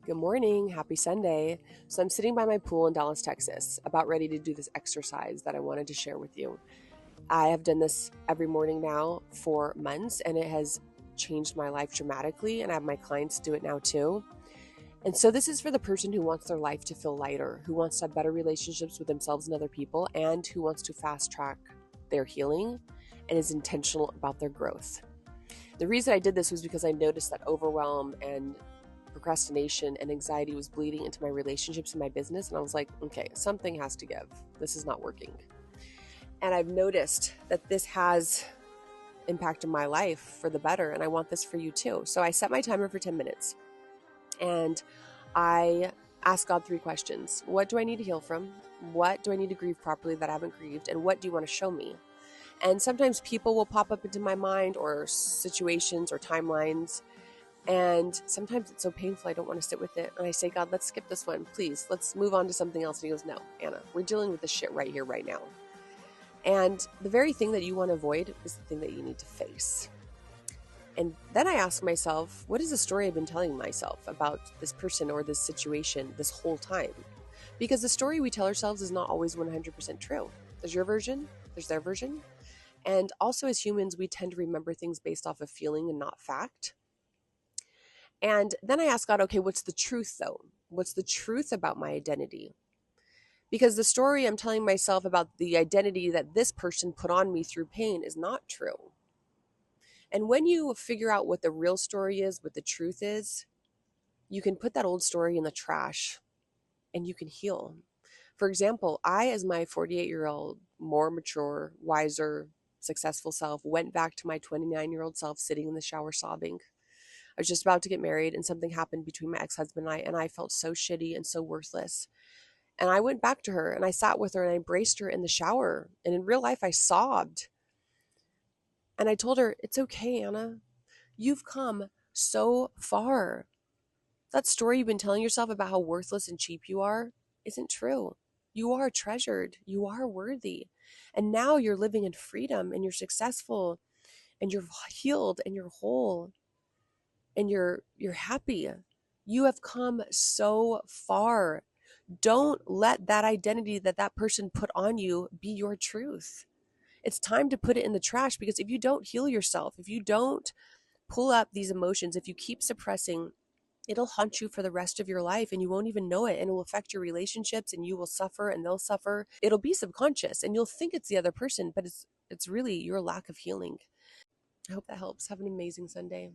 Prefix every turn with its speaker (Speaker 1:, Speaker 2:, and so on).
Speaker 1: Good morning. Happy Sunday. So, I'm sitting by my pool in Dallas, Texas, about ready to do this exercise that I wanted to share with you. I have done this every morning now for months, and it has changed my life dramatically. And I have my clients do it now too. And so, this is for the person who wants their life to feel lighter, who wants to have better relationships with themselves and other people, and who wants to fast track their healing and is intentional about their growth. The reason I did this was because I noticed that overwhelm and procrastination and anxiety was bleeding into my relationships and my business. And I was like, okay, something has to give. This is not working. And I've noticed that this has impacted my life for the better. And I want this for you too. So I set my timer for 10 minutes and I ask God 3 questions. What do I need to heal from? What do I need to grieve properly that I haven't grieved? And what do you want to show me? And sometimes people will pop up into my mind, or situations or timelines. And sometimes it's so painful, I don't want to sit with it. And I say, God, let's skip this one, please. Let's move on to something else. And he goes, no, Anna, we're dealing with this shit right here, right now. And the very thing that you want to avoid is the thing that you need to face. And then I ask myself, what is the story I've been telling myself about this person or this situation this whole time? Because the story we tell ourselves is not always 100% true. There's your version, there's their version. And also, as humans, we tend to remember things based off of feeling and not fact. And then I ask God, okay, what's the truth though? What's the truth about my identity? Because the story I'm telling myself about the identity that this person put on me through pain is not true. And when you figure out what the real story is, what the truth is, you can put that old story in the trash and you can heal. For example, I, as my 48-year-old, more mature, wiser, successful self, went back to my 29-year-old self sitting in the shower sobbing. I was just about to get married and something happened between my ex-husband and I felt so shitty and so worthless. And I went back to her and I sat with her and I embraced her in the shower. And in real life, I sobbed. And I told her, it's okay, Anna. You've come so far. That story you've been telling yourself about how worthless and cheap you are isn't true. You are treasured. You are worthy. And now you're living in freedom and you're successful and you're healed and you're whole and you're happy. You have come so far. Don't let that identity that that person put on you be your truth. It's time to put it in the trash, because if you don't heal yourself, if you don't pull up these emotions, if you keep suppressing, it'll haunt you for the rest of your life and you won't even know it, and it will affect your relationships and you will suffer and they'll suffer. It'll be subconscious and you'll think it's the other person, but it's really your lack of healing. I hope that helps. Have an amazing Sunday.